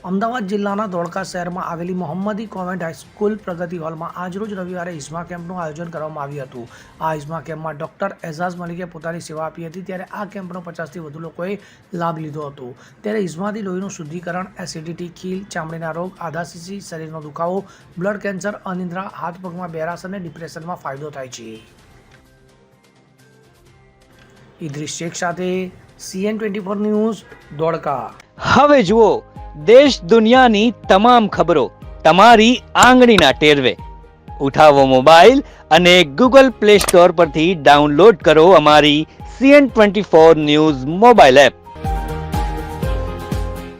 અમદાવાદ જિલ્લાના ધોળકા શહેરમાં આવેલી મોહમ્મદી કોન્વેન્ટ હાઈસ્કૂલ પ્રગતિ હોલમાં આજરોજ રવિવારે ઇસ્મા કેમ્પનું આયોજન કરવામાં આવ્યું હતું. આ ઇસ્મા કેમ્પમાં ડોક્ટર એઝાઝ મલિકે પોતાની સેવા આપી હતી, ત્યારે આ કેમ્પનો 50થી વધુ લોકોએ લાભ લીધો હતો. ત્યારે ઇસ્માથી લોહીનું શુદ્ધિકરણ, એસિડિટી, ખીલ, ચામડીના રોગ, આધાશીશી, શરીરનો દુખાવો, બ્લડ કેન્સર, અનિદ્રા, હાથ પગમાં બેરાસ અને ડિપ્રેશનમાં ફાયદો થાય છે. ઇદ્રીસ શેખ સાથે CN24 ન્યૂઝ, ધોળકા. હવે જુઓ દેશ દુનિયાની તમામ ખબરો તમારી આંગળીના ટેરવે. ઉઠાવો મોબાઈલ અને Google Play Store પરથી ડાઉનલોડ કરો અમારી CN24 ન્યૂઝ મોબાઈલ એપ.